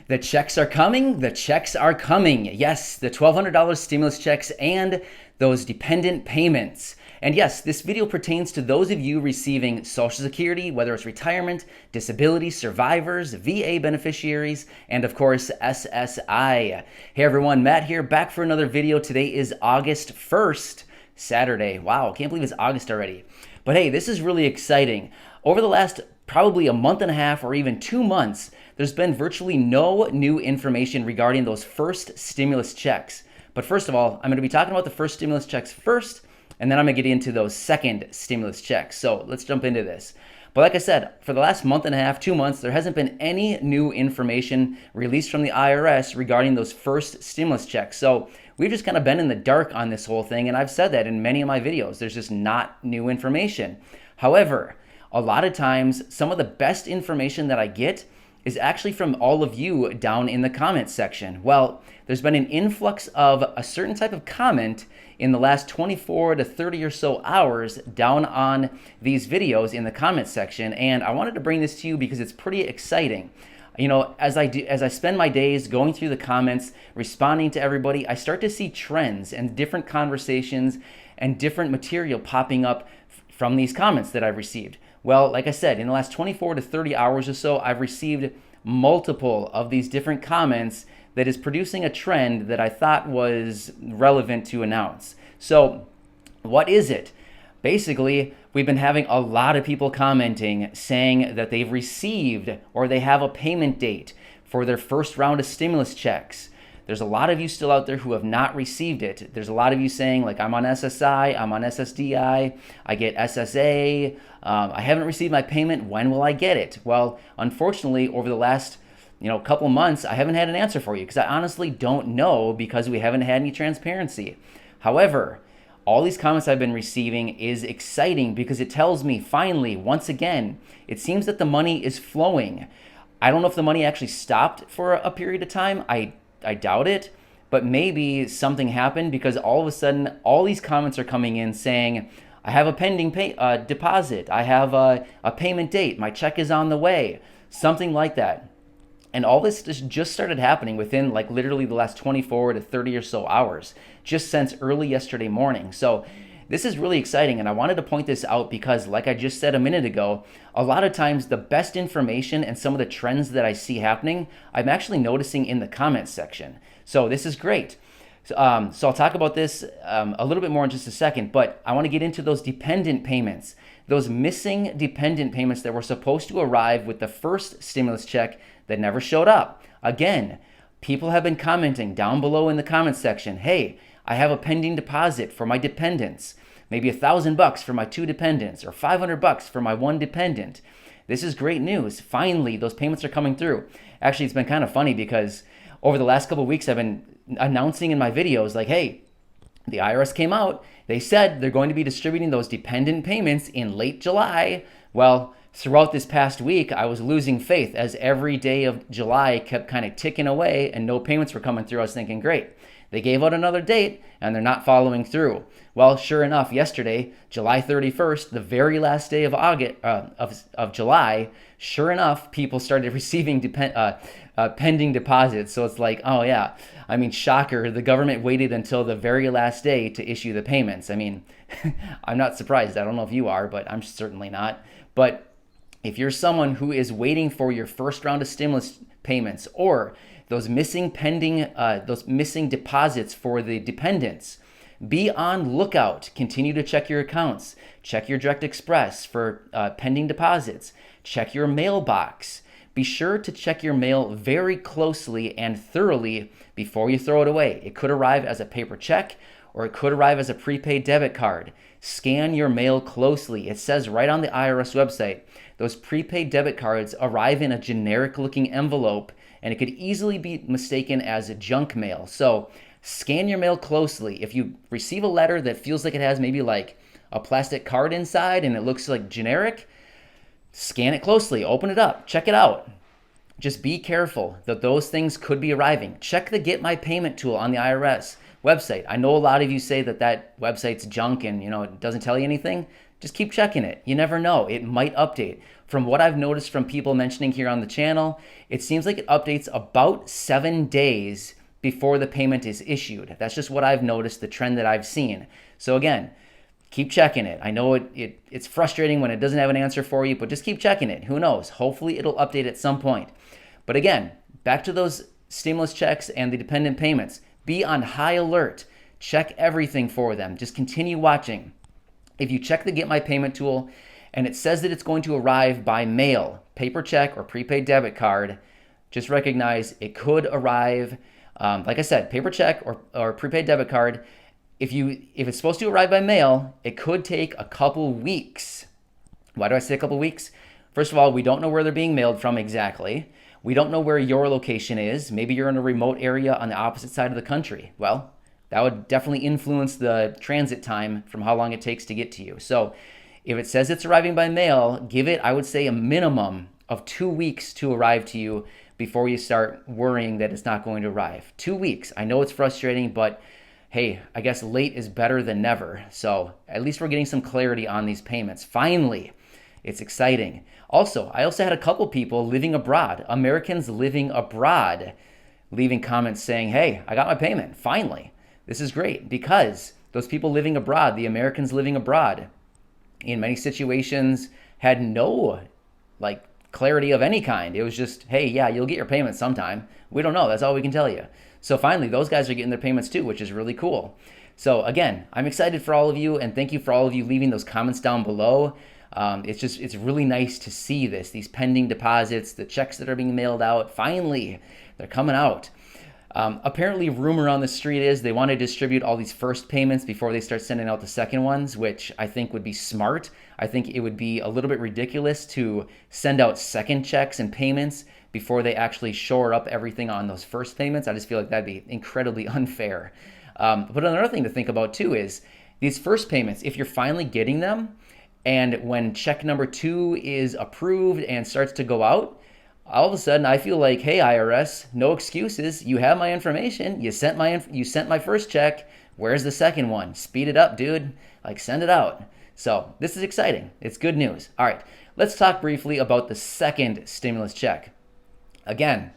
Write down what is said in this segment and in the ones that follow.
The checks are coming. The checks are coming. Yes, the $1,200 stimulus checks and those dependent payments. And yes, this video pertains to those of you receiving Social Security, whether it's retirement, disability, survivors, VA beneficiaries, and of course, SSI. Hey everyone, Matt here, back for another video. Today is August 1st, Saturday. Wow, can't believe it's August already. But hey, this is really exciting. Over the last probably a month and a half or even 2 months, there's been virtually no new information regarding those first stimulus checks. But first of all, I'm going to be talking about the first stimulus checks first, and then I'm going to get into those second stimulus checks. So let's jump into this. But like I said, for the last month and a half, 2 months, there hasn't been any new information released from the IRS regarding those first stimulus checks. So we've just kind of been in the dark on this whole thing, and I've said that in many of my videos. There's just not new information. However, a lot of times, some of the best information that I get is actually from all of you down in the comments section. Well, there's been an influx of a certain type of comment in the last 24 to 30 or so hours down on these videos in the comments section, and I wanted to bring this to you because it's pretty exciting. You know, as I spend my days going through the comments, responding to everybody, I start to see trends and different conversations and different material popping up from these comments that I've received. Well, like I said, in the last 24 to 30 hours or so, I've received multiple of these different comments that is producing a trend that I thought was relevant to announce. So what is it? Basically, we've been having a lot of people commenting saying that they've received or they have a payment date for their first round of stimulus checks. There's a lot of you still out there who have not received it. There's a lot of you saying, like, I'm on SSI, I'm on SSDI, I get SSA, I haven't received my payment, when will I get it? Well, unfortunately, over the last couple months, I haven't had an answer for you because I honestly don't know because we haven't had any transparency. However, all these comments I've been receiving is exciting because it tells me finally, once again, it seems that the money is flowing. I don't know if the money actually stopped for a period of time. I doubt it, but maybe something happened because all of a sudden, all these comments are coming in saying, I have a pending deposit, I have a payment date, my check is on the way, something like that. And all this just started happening within like literally the last 24 to 30 or so hours, just since early yesterday morning. So this is really exciting, and I wanted to point this out because, like I just said a minute ago, a lot of times the best information and some of the trends that I see happening, I'm actually noticing in the comments section. So this is great. So I'll talk about this a little bit more in just a second, but I want to get into those dependent payments, those missing dependent payments that were supposed to arrive with the first stimulus check that never showed up. Again, people have been commenting down below in the comments section, hey, I have a pending deposit for my dependents, maybe $1,000 for my 2 dependents or $500 for my 1 dependent. This is great news. Finally, those payments are coming through. Actually, it's been kind of funny because over the last couple of weeks, I've been announcing in my videos like, hey, the IRS came out. They said they're going to be distributing those dependent payments in late July. Well, throughout this past week, I was losing faith as every day of July kept kind of ticking away and no payments were coming through. I was thinking, great. They gave out another date and they're not following through. Well, sure enough, yesterday, July 31st, the very last day of August of July, sure enough, people started receiving pending deposits. So it's like, oh yeah, I mean, shocker, the government waited until the very last day to issue the payments. I mean, I'm not surprised. I don't know if you are, but I'm certainly not. But if you're someone who is waiting for your first round of stimulus payments or those missing deposits for the dependents, be on lookout. Continue to check your accounts. Check your Direct Express for pending deposits. Check your mailbox. Be sure to check your mail very closely and thoroughly before you throw it away. It could arrive as a paper check or it could arrive as a prepaid debit card. Scan your mail closely. It says right on the IRS website, those prepaid debit cards arrive in a generic looking envelope and it could easily be mistaken as junk mail. So scan your mail closely. If you receive a letter that feels like it has maybe like a plastic card inside and it looks like generic, scan it closely, open it up, check it out. Just be careful that those things could be arriving. Check the Get My Payment tool on the IRS website. I know a lot of you say that website's junk and it doesn't tell you anything. Just keep checking it. You never know. It might update. From what I've noticed from people mentioning here on the channel, it seems like it updates about 7 days before the payment is issued. That's just what I've noticed, the trend that I've seen. So again, keep checking it. I know it's frustrating when it doesn't have an answer for you, but just keep checking it. Who knows? Hopefully it'll update at some point. But again, back to those stimulus checks and the dependent payments. Be on high alert. Check everything for them. Just continue watching. If you check the Get My Payment tool and it says that it's going to arrive by mail, paper check or prepaid debit card, just recognize it could arrive, like I said, paper check or prepaid debit card. If it's supposed to arrive by mail, it could take a couple weeks. Why do I say a couple weeks? First of all, we don't know where they're being mailed from exactly. We don't know where your location is. Maybe you're in a remote area on the opposite side of the country. Well, that would definitely influence the transit time from how long it takes to get to you. So if it says it's arriving by mail, give it, I would say, a minimum of 2 weeks to arrive to you before you start worrying that it's not going to arrive. 2 weeks. I know it's frustrating, but hey, I guess late is better than never. So at least we're getting some clarity on these payments. Finally, it's exciting. Also, I also had a couple people living abroad, Americans living abroad, leaving comments saying, hey, I got my payment, finally. This is great because those people living abroad, the Americans living abroad, in many situations had no clarity of any kind. It was just, hey, yeah, you'll get your payment sometime. We don't know. That's all we can tell you. So finally, those guys are getting their payments too, which is really cool. So again, I'm excited for all of you, and thank you for all of you leaving those comments down below. It's really nice to see these pending deposits, the checks that are being mailed out. Finally, they're coming out. Apparently, rumor on the street is they want to distribute all these first payments before they start sending out the second ones, which I think would be smart. I think it would be a little bit ridiculous to send out second checks and payments before they actually shore up everything on those first payments. I just feel like that'd be incredibly unfair. But another thing to think about too is these first payments, if you're finally getting them, and when check number 2 is approved and starts to go out, all of a sudden I feel like, hey IRS, no excuses. You have my information. You sent my first check. Where's the second one? Speed it up, dude. Send it out. So this is exciting. It's good news. All right, let's talk briefly about the second stimulus check. Again,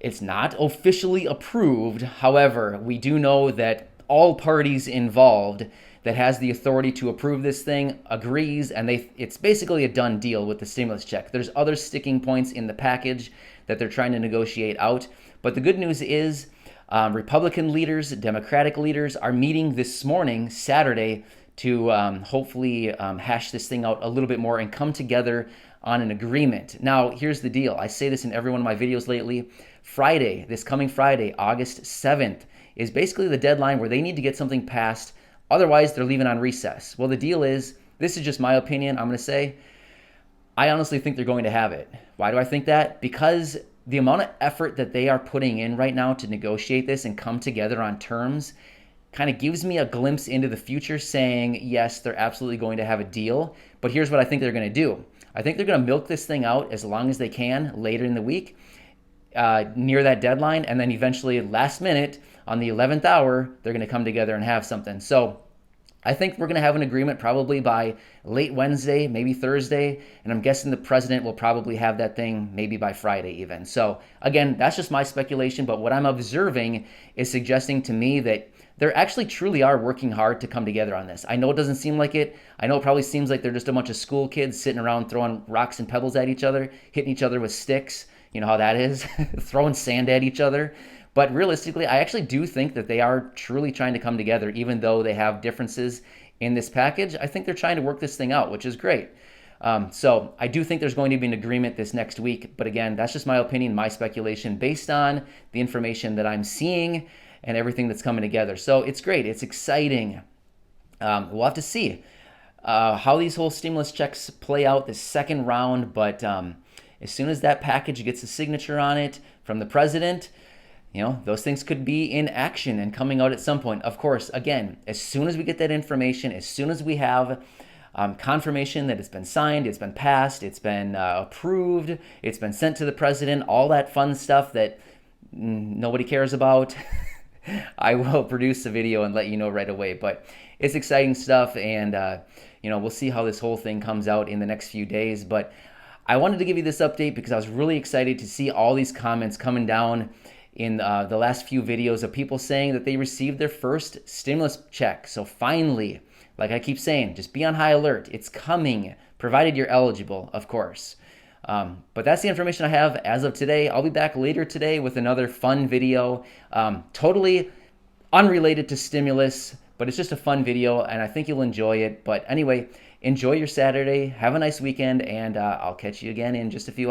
it's not officially approved. However, we do know that all parties involved that has the authority to approve this thing agrees, and it's basically a done deal with the stimulus check. There's other sticking points in the package that they're trying to negotiate out. But the good news is Republican leaders, Democratic leaders are meeting this morning, Saturday, to hopefully hash this thing out a little bit more and come together on an agreement. Now, here's the deal. I say this in every one of my videos lately. Friday, this coming Friday, August 7th, is basically the deadline where they need to get something passed. Otherwise, they're leaving on recess. Well, the deal is, this is just my opinion, I'm going to say, I honestly think they're going to have it. Why do I think that? Because the amount of effort that they are putting in right now to negotiate this and come together on terms kind of gives me a glimpse into the future saying, yes, they're absolutely going to have a deal. But here's what I think they're going to do. I think they're going to milk this thing out as long as they can later in the week, near that deadline, and then eventually last minute on the 11th hour, they're going to come together and have something. So I think we're going to have an agreement probably by late Wednesday, maybe Thursday, and I'm guessing the president will probably have that thing maybe by Friday even. So again, that's just my speculation, but what I'm observing is suggesting to me that they actually truly are working hard to come together on this. I know it doesn't seem like it. I know it probably seems like they're just a bunch of school kids sitting around throwing rocks and pebbles at each other, hitting each other with sticks. You know how that is, throwing sand at each other. But realistically, I actually do think that they are truly trying to come together, even though they have differences in this package. I think they're trying to work this thing out, which is great. So I do think there's going to be an agreement this next week. But again, that's just my opinion, my speculation, based on the information that I'm seeing and everything that's coming together. So it's great. It's exciting. We'll have to see how these whole stimulus checks play out this second round. But as soon as that package gets a signature on it from the president, those things could be in action and coming out at some point. Of course, again, as soon as we get that information, as soon as we have confirmation that it's been signed, it's been passed, it's been approved, it's been sent to the president, all that fun stuff that nobody cares about, I will produce a video and let you know right away. But it's exciting stuff, and we'll see how this whole thing comes out in the next few days. But I wanted to give you this update because I was really excited to see all these comments coming down in the last few videos of people saying that they received their first stimulus check. So finally, like I keep saying, just be on high alert. It's coming, provided you're eligible, of course. But that's the information I have as of today. I'll be back later today with another fun video, totally unrelated to stimulus, but it's just a fun video and I think you'll enjoy it. But anyway, enjoy your Saturday, have a nice weekend, and I'll catch you again in just a few hours.